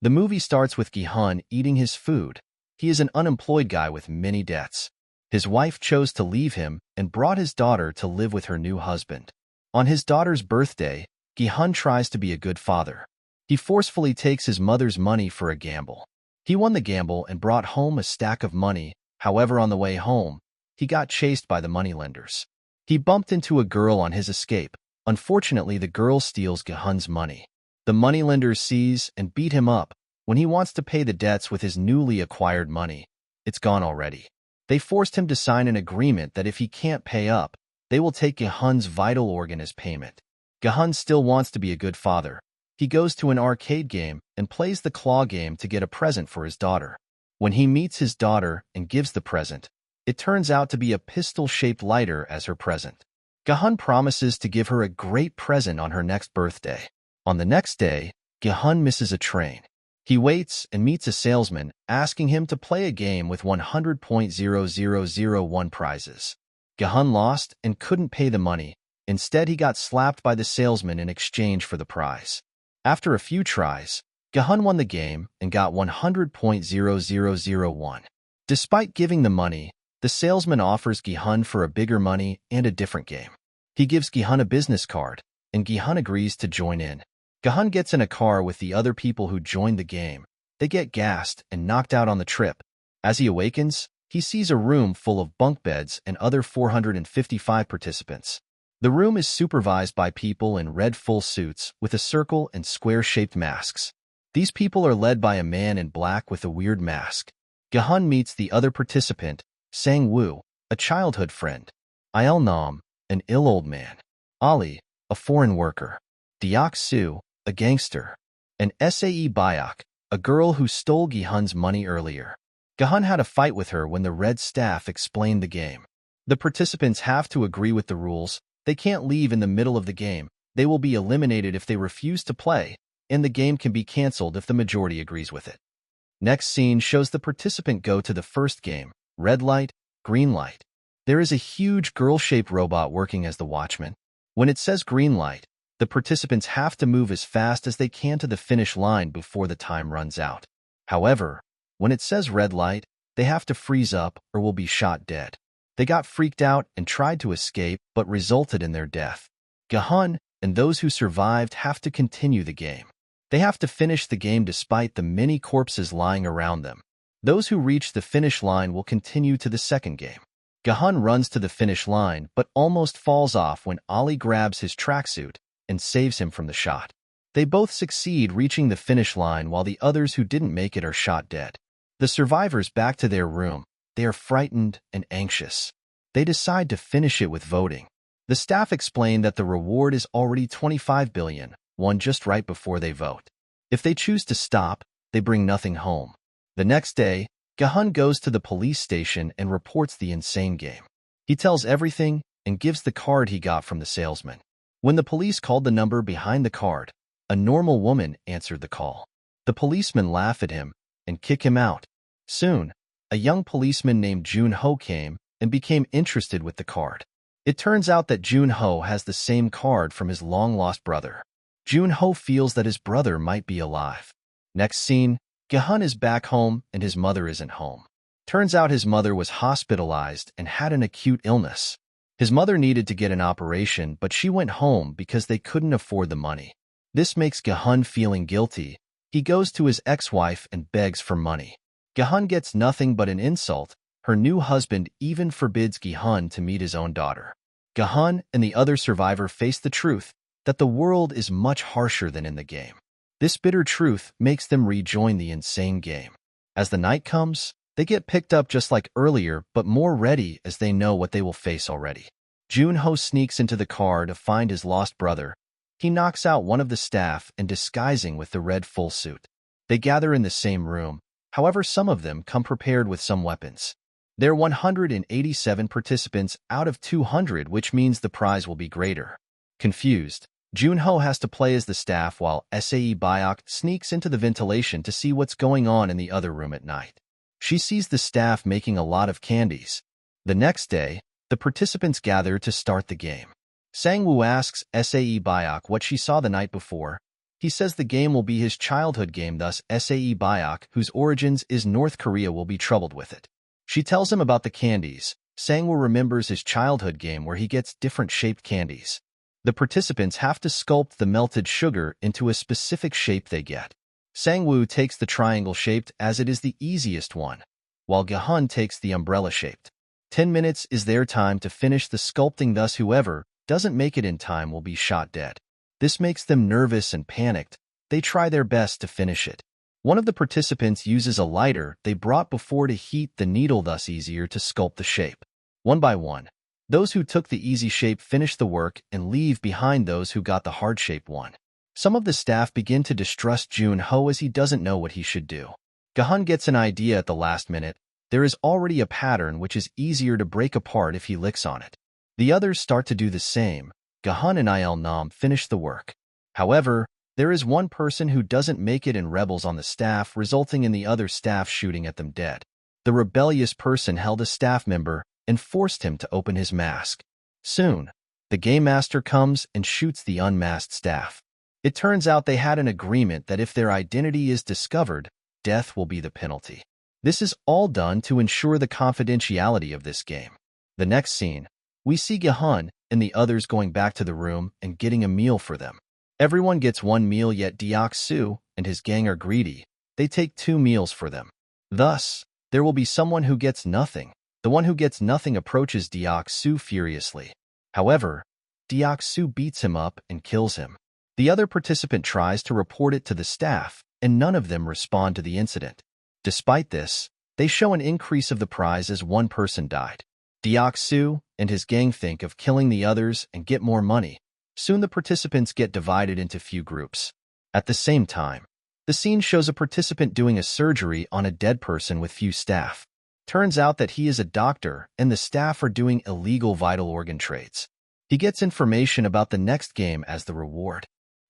The movie starts with Gi-hun eating his food. He is an unemployed guy with many debts. His wife chose to leave him and brought his daughter to live with her new husband. On his daughter's birthday, Gi-hun tries to be a good father. He forcefully takes his mother's money for a gamble. He won the gamble and brought home a stack of money. However, on the way home, he got chased by the moneylenders. He bumped into a girl on his escape. Unfortunately, the girl steals Gi-hun's money. The moneylenders seize and beat him up. When he wants to pay the debts with his newly acquired money, it's gone already. They forced him to sign an agreement that if he can't pay up, they will take Gi-hun's vital organ as payment. Gi-hun still wants to be a good father. He goes to an arcade game and plays the claw game to get a present for his daughter. When he meets his daughter and gives the present, it turns out to be a pistol-shaped lighter as her present. Gi-hun promises to give her a great present on her next birthday. On the next day, Gi-hun misses a train. He waits and meets a salesman, asking him to play a game with 100,001 prizes. Gi-hun lost and couldn't pay the money. Instead, he got slapped by the salesman in exchange for the prize. After a few tries, Gi-hun won the game and got 100,001. Despite giving the money, the salesman offers Gi-hun for a bigger money and a different game. He gives Gi-hun a business card, and Gi-hun agrees to join in. Gi-hun gets in a car with the other people who joined the game. They get gassed and knocked out on the trip. As he awakens, he sees a room full of bunk beds and other 455 participants. The room is supervised by people in red full suits with a circle and square-shaped masks. These people are led by a man in black with a weird mask. Gi-hun meets the other participant, Sang-woo, a childhood friend. Il-nam, an ill old man. Ali, a foreign worker. Deok-soo, a gangster, and Sae-byok, a girl who stole Gi-hun's money earlier. Gi-hun had a fight with her when the red staff explained the game. The participants have to agree with the rules. They can't leave in the middle of the game. They will be eliminated if they refuse to play, and the game can be cancelled if the majority agrees with it. Next scene shows the participant go to the first game, red light, green light. There is a huge girl-shaped robot working as the watchman. When it says green light, the participants have to move as fast as they can to the finish line before the time runs out. However, when it says red light, they have to freeze up or will be shot dead. They got freaked out and tried to escape, but resulted in their death. Gi-hun and those who survived have to continue the game. They have to finish the game despite the many corpses lying around them. Those who reach the finish line will continue to the second game. Gi-hun runs to the finish line but almost falls off when Ali grabs his tracksuit and saves him from the shot. They both succeed reaching the finish line while the others who didn't make it are shot dead. The survivors back to their room. They are frightened and anxious. They decide to finish it with voting. The staff explain that the reward is already 25 billion, won just right before they vote. If they choose to stop, they bring nothing home. The next day, Gi-hun goes to the police station and reports the insane game. He tells everything and gives the card he got from the salesman. When the police called the number behind the card, a normal woman answered the call. The policemen laugh at him and kick him out. Soon, a young policeman named Jun-ho came and became interested with the card. It turns out that Jun-ho has the same card from his long-lost brother. Jun-ho feels that his brother might be alive. Next scene, Gi-hun is back home and his mother isn't home. Turns out his mother was hospitalized and had an acute illness. His mother needed to get an operation, but she went home because they couldn't afford the money. This makes Gi-hun feeling guilty. He goes to his ex-wife and begs for money. Gi-hun gets nothing but an insult. Her new husband even forbids Gi-hun to meet his own daughter. Gi-hun and the other survivor face the truth that the world is much harsher than in the game. This bitter truth makes them rejoin the insane game. As the night comes, they get picked up just like earlier, but more ready as they know what they will face already. Jun-ho sneaks into the car to find his lost brother. He knocks out one of the staff and disguising with the red full suit. They gather in the same room. However, some of them come prepared with some weapons. There are 187 participants out of 200, which means the prize will be greater. Confused, Jun-ho has to play as the staff while Sae-byok sneaks into the ventilation to see what's going on in the other room at night. She sees the staff making a lot of candies. The next day, the participants gather to start the game. Sang-woo asks Sae-byok what she saw the night before. He says the game will be his childhood game, thus Sae Byok, whose origins is North Korea, will be troubled with it. She tells him about the candies. Sang-woo remembers his childhood game where he gets different shaped candies. The participants have to sculpt the melted sugar into a specific shape they get. Sang-woo takes the triangle-shaped as it is the easiest one, while Gi-hun takes the umbrella-shaped. 10 minutes is their time to finish the sculpting, thus whoever doesn't make it in time will be shot dead. This makes them nervous and panicked. They try their best to finish it. One of the participants uses a lighter they brought before to heat the needle, thus easier to sculpt the shape. One by one, those who took the easy shape finish the work and leave behind those who got the hard-shaped one. Some of the staff begin to distrust Jun-ho as he doesn't know what he should do. Gi-hun gets an idea at the last minute. There is already a pattern which is easier to break apart if he licks on it. The others start to do the same. Gi-hun and Il-nam finish the work. However, there is one person who doesn't make it and rebels on the staff, resulting in the other staff shooting at them dead. The rebellious person held a staff member and forced him to open his mask. Soon, the game master comes and shoots the unmasked staff. It turns out they had an agreement that if their identity is discovered, death will be the penalty. This is all done to ensure the confidentiality of this game. The next scene, we see Gi-hun and the others going back to the room and getting a meal for them. Everyone gets one meal, yet Deok-soo and his gang are greedy. They take 2 meals for them. Thus, there will be someone who gets nothing. The one who gets nothing approaches Deok-soo furiously. However, Deok-soo beats him up and kills him. The other participant tries to report it to the staff, and none of them respond to the incident. Despite this, they show an increase of the prize as one person died. Deok-soo and his gang think of killing the others and get more money. Soon the participants get divided into few groups. At the same time, the scene shows a participant doing a surgery on a dead person with few staff. Turns out that he is a doctor and the staff are doing illegal vital organ trades. He gets information about the next game as the reward.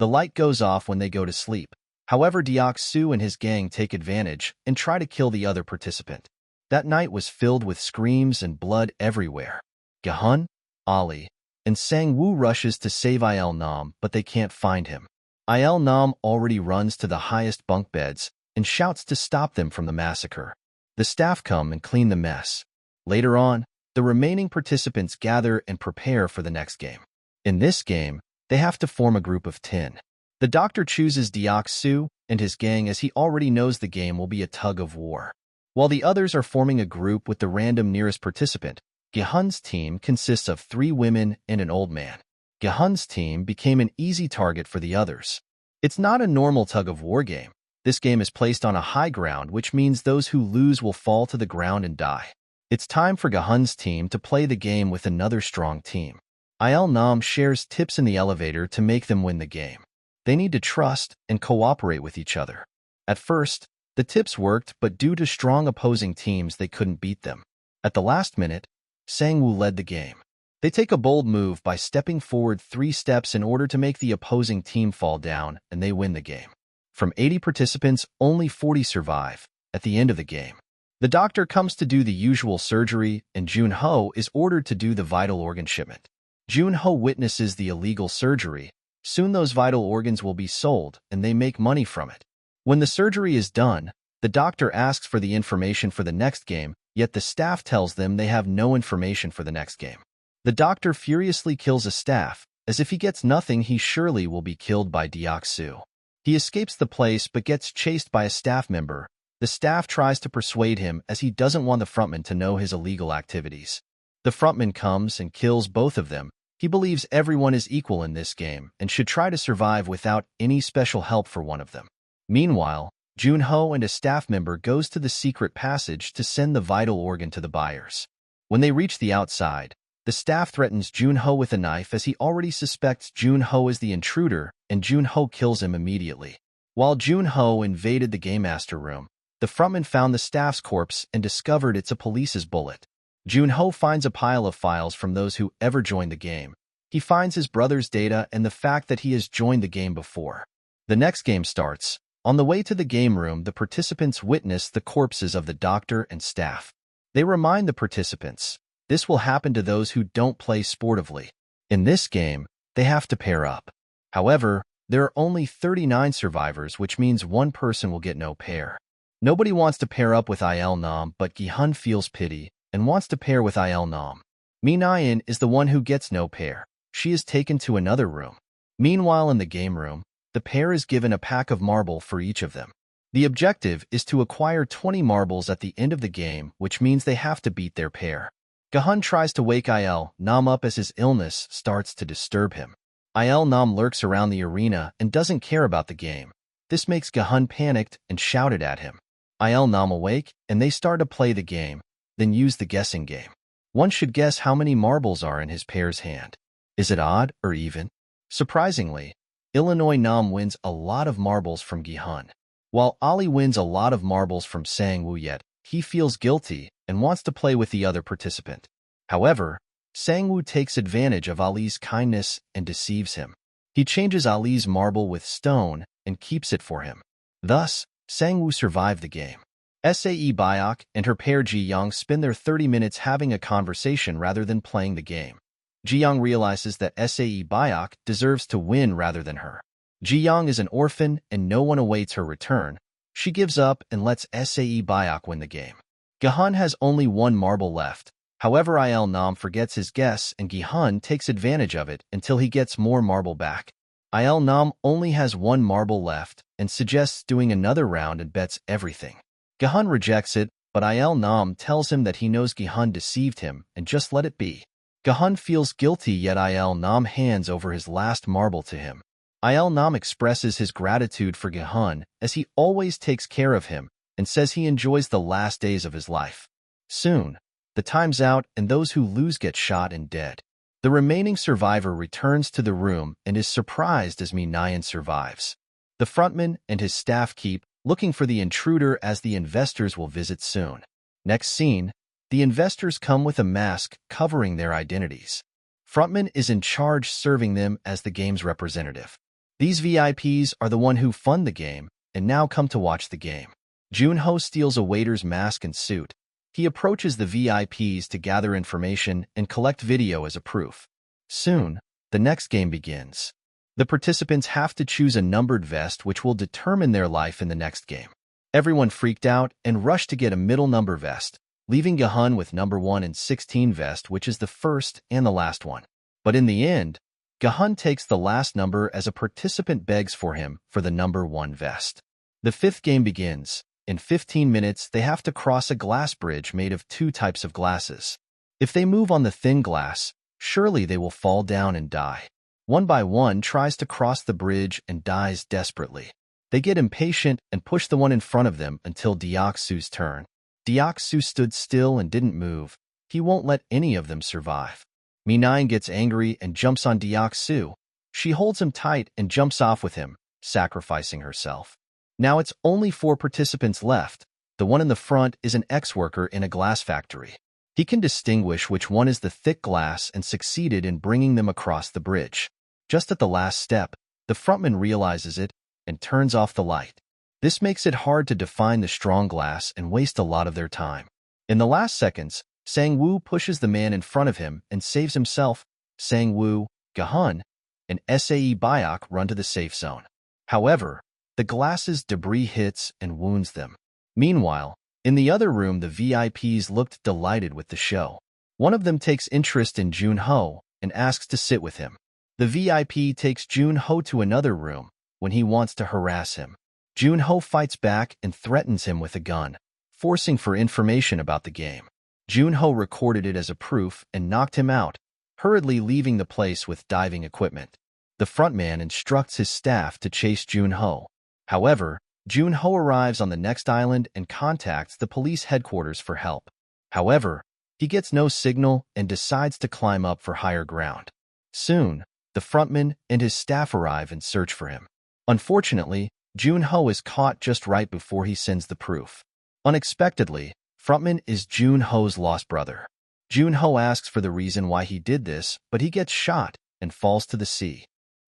The light goes off when they go to sleep. However, Deok-soo and his gang take advantage and try to kill the other participant. That night was filled with screams and blood everywhere. Gi-hun, Ali, and Sang-woo rushes to save Il-nam, but they can't find him. Il-nam already runs to the highest bunk beds and shouts to stop them from the massacre. The staff come and clean the mess. Later on, the remaining participants gather and prepare for the next game. In this game, they have to form a group of 10. The doctor chooses Deok-soo and his gang as he already knows the game will be a tug of war. While the others are forming a group with the random nearest participant, Gi-hun's team consists of 3 women and an old man. Gi-hun's team became an easy target for the others. It's not a normal tug-of-war game. This game is placed on a high ground, which means those who lose will fall to the ground and die. It's time for Gi-hun's team to play the game with another strong team. Il-nam shares tips in the elevator to make them win the game. They need to trust and cooperate with each other. At first, the tips worked, but due to strong opposing teams, they couldn't beat them. At the last minute, Sang-woo led the game. They take a bold move by stepping forward 3 steps in order to make the opposing team fall down, and they win the game. From 80 participants, only 40 survive. At the end of the game, the doctor comes to do the usual surgery, and Jun-ho is ordered to do the vital organ shipment. Jun-ho witnesses the illegal surgery. Soon those vital organs will be sold, and they make money from it. When the surgery is done, the doctor asks for the information for the next game, yet the staff tells them they have no information for the next game. The doctor furiously kills a staff. As if he gets nothing, he surely will be killed by Deok-soo. He escapes the place but gets chased by a staff member. The staff tries to persuade him as he doesn't want the frontman to know his illegal activities. The frontman comes and kills both of them. He believes everyone is equal in this game and should try to survive without any special help for one of them. Meanwhile, Jun-ho and a staff member goes to the secret passage to send the vital organ to the buyers. When they reach the outside, the staff threatens Jun-ho with a knife as he already suspects Jun-ho is the intruder, and Jun-ho kills him immediately. While Jun-ho invaded the game master room, the frontman found the staff's corpse and discovered it's a police's bullet. Jun-ho finds a pile of files from those who ever joined the game. He finds his brother's data and the fact that he has joined the game before. The next game starts. On the way to the game room, the participants witness the corpses of the doctor and staff. They remind the participants, this will happen to those who don't play sportively. In this game, they have to pair up. However, There are only 39 survivors, which means one person will get no pair. Nobody wants to pair up with Il Nam, but Gi-hun feels pity and wants to pair with Il Nam. Mi-Nyan is the one who gets no pair. She is taken to another room. Meanwhile, in the game room, the pair is given a pack of marble for each of them. The objective is to acquire 20 marbles at the end of the game, which means they have to beat their pair. Gi-hun tries to wake Il Nam up as his illness starts to disturb him. Il Nam lurks around the arena and doesn't care about the game. This makes Gi-hun panicked and shouted at him. Il Nam awake, and they start to play the game, then use the guessing game. One should guess how many marbles are in his pair's hand. Is it odd or even? Surprisingly, Illinois Nam wins a lot of marbles from Gi-hun. While Ali wins a lot of marbles from Sang-woo, yet he feels guilty and wants to play with the other participant. However, Sang-woo takes advantage of Ali's kindness and deceives him. He changes Ali's marble with stone and keeps it for him. Thus, Sang-woo survived the game. Sae Byok and her pair Ji-young spend their 30 minutes having a conversation rather than playing the game. Ji-young realizes that Sae Byok deserves to win rather than her. Ji-young is an orphan and no one awaits her return. She gives up and lets Sae Byok win the game. Gi-hun has only one marble left. However, Il Nam forgets his guess and Gi-hun takes advantage of it until he gets more marble back. Il Nam only has one marble left and suggests doing another round and bets everything. Gi-hun rejects it, but Il Nam tells him that he knows Gi-hun deceived him and just let it be. Gi-hun feels guilty, yet Il Nam hands over his last marble to him. Il Nam expresses his gratitude for Gi-hun as he always takes care of him and says he enjoys the last days of his life. Soon, the time's out and those who lose get shot and dead. The remaining survivor returns to the room and is surprised as Mi-Nyan survives. The frontman and his staff keep looking for the intruder as the investors will visit soon. Next scene, the investors come with a mask covering their identities. Frontman is in charge, serving them as the game's representative. These VIPs are the one who fund the game and now come to watch the game. Junho steals a waiter's mask and suit. He approaches the VIPs to gather information and collect video as a proof. Soon, the next game begins. The participants have to choose a numbered vest which will determine their life in the next game. Everyone freaked out and rushed to get a middle number vest, leaving Gi-hun with number 1 and 16 vest, which is the first and the last one. But in the end, Gi-hun takes the last number as a participant begs for him for the number 1 vest. The fifth game begins. In 15 minutes, they have to cross a glass bridge made of 2 types of glasses. If they move on the thin glass, surely they will fall down and die. One by one tries to cross the bridge and dies desperately. They get impatient and push the one in front of them until Deok-soo's turn. Deok-soo stood still and didn't move. He won't let any of them survive. Mi-Nyan gets angry and jumps on Deok-soo. She holds him tight and jumps off with him, sacrificing herself. Now it's only 4 participants left. The one in the front is an ex-worker in a glass factory. He can distinguish which one is the thick glass and succeeded in bringing them across the bridge. Just at the last step, the frontman realizes it and turns off the light. This makes it hard to define the strong glass and waste a lot of their time. In the last seconds, Sang-woo pushes the man in front of him and saves himself. Sang-woo, Gi-hun, and Sae Byok run to the safe zone. However, the glass's debris hits and wounds them. Meanwhile, in the other room, the VIPs looked delighted with the show. One of them takes interest in Junho and asks to sit with him. The VIP takes Junho to another room when he wants to harass him. Junho fights back and threatens him with a gun, forcing for information about the game. Junho recorded it as a proof and knocked him out, hurriedly leaving the place with diving equipment. The frontman instructs his staff to chase Junho. However, Junho arrives on the next island and contacts the police headquarters for help. However, he gets no signal and decides to climb up for higher ground. Soon, the frontman and his staff arrive and search for him. Unfortunately, Junho is caught just right before he sends the proof. Unexpectedly, frontman is Junho's lost brother. Junho asks for the reason why he did this, but he gets shot and falls to the sea.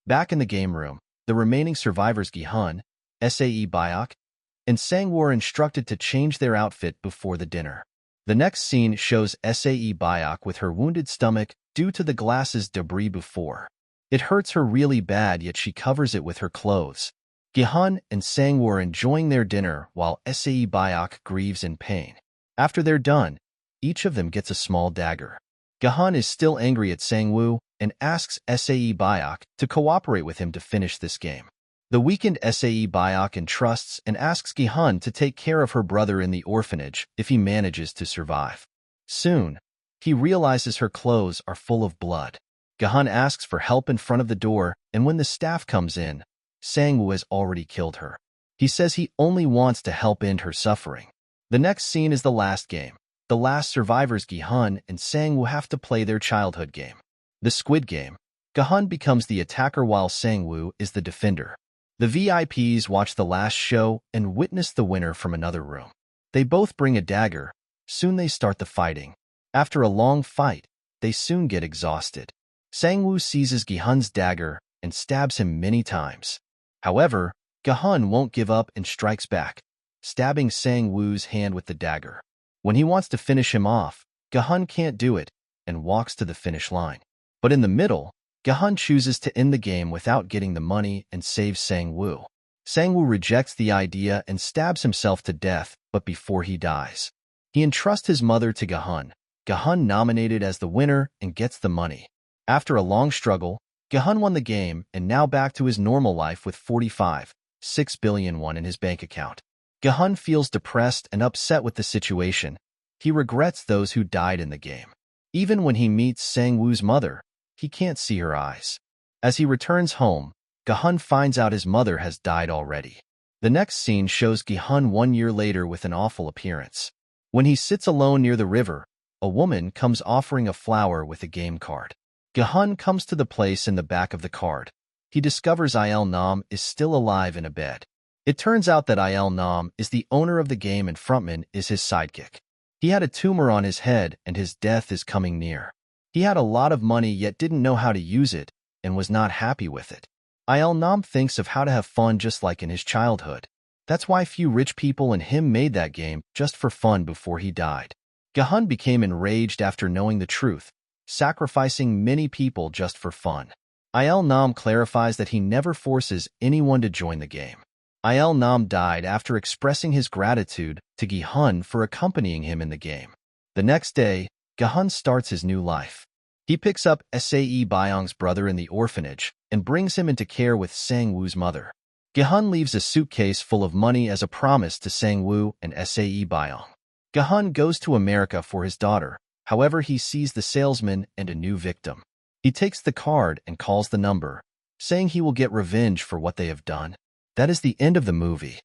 Back in the game room, the remaining survivors Gi-hun, Sae Byok, and Sang-woo are instructed to change their outfit before the dinner. The next scene shows Sae Byok with her wounded stomach due to the glass's debris before. It hurts her really bad, yet she covers it with her clothes. Gi-hun and Sang-woo are enjoying their dinner while Sae-byok grieves in pain. After they're done, each of them gets a small dagger. Gi-hun is still angry at Sang-woo and asks Sae-byok to cooperate with him to finish this game. The weakened Sae-byok entrusts and asks Gi-hun to take care of her brother in the orphanage if he manages to survive. Soon, he realizes her clothes are full of blood. Gi-hun asks for help in front of the door, and when the staff comes in, Sang-woo has already killed her. He says he only wants to help end her suffering. The next scene is the last game. The last survivors, Gi-hun and Sang-woo, have to play their childhood game, the Squid Game. Gi-hun becomes the attacker while Sang-woo is the defender. The VIPs watch the last show and witness the winner from another room. They both bring a dagger. Soon they start the fighting. After a long fight, they soon get exhausted. Sang-woo seizes Gi-hun's dagger and stabs him many times. However, Gi-hun won't give up and strikes back, stabbing Sang-woo's hand with the dagger. When he wants to finish him off, Gi-hun can't do it and walks to the finish line. But in the middle, Gi-hun chooses to end the game without getting the money and saves Sang-woo. Sang-woo rejects the idea and stabs himself to death, but before he dies, he entrusts his mother to Gi-hun. Gi-hun nominated as the winner and gets the money. After a long struggle, Gi-hun won the game and now back to his normal life with 45.6 billion won in his bank account. Gi-hun feels depressed and upset with the situation. He regrets those who died in the game. Even when he meets Sang-woo's mother, he can't see her eyes. As he returns home, Gi-hun finds out his mother has died already. The next scene shows Gi-hun 1 year later with an awful appearance. When he sits alone near the river, a woman comes offering a flower with a game card. Gi-hun comes to the place in the back of the card. He discovers Il-nam is still alive in a bed. It turns out that Il-nam is the owner of the game and frontman is his sidekick. He had a tumor on his head and his death is coming near. He had a lot of money yet didn't know how to use it and was not happy with it. Il-nam thinks of how to have fun just like in his childhood. That's why few rich people and him made that game just for fun before he died. Gi-hun became enraged after knowing the truth, sacrificing many people just for fun. Il-nam clarifies that he never forces anyone to join the game. Il-nam died after expressing his gratitude to Gi-hun for accompanying him in the game. The next day, Gi-hun starts his new life. He picks up Sae-byong's brother in the orphanage and brings him into care with Sang-woo's mother. Gi-hun leaves a suitcase full of money as a promise to Sang-woo and Sae-byong. Gi-hun goes to America for his daughter. However, he sees the salesman and a new victim. He takes the card and calls the number, saying he will get revenge for what they have done. That is the end of the movie.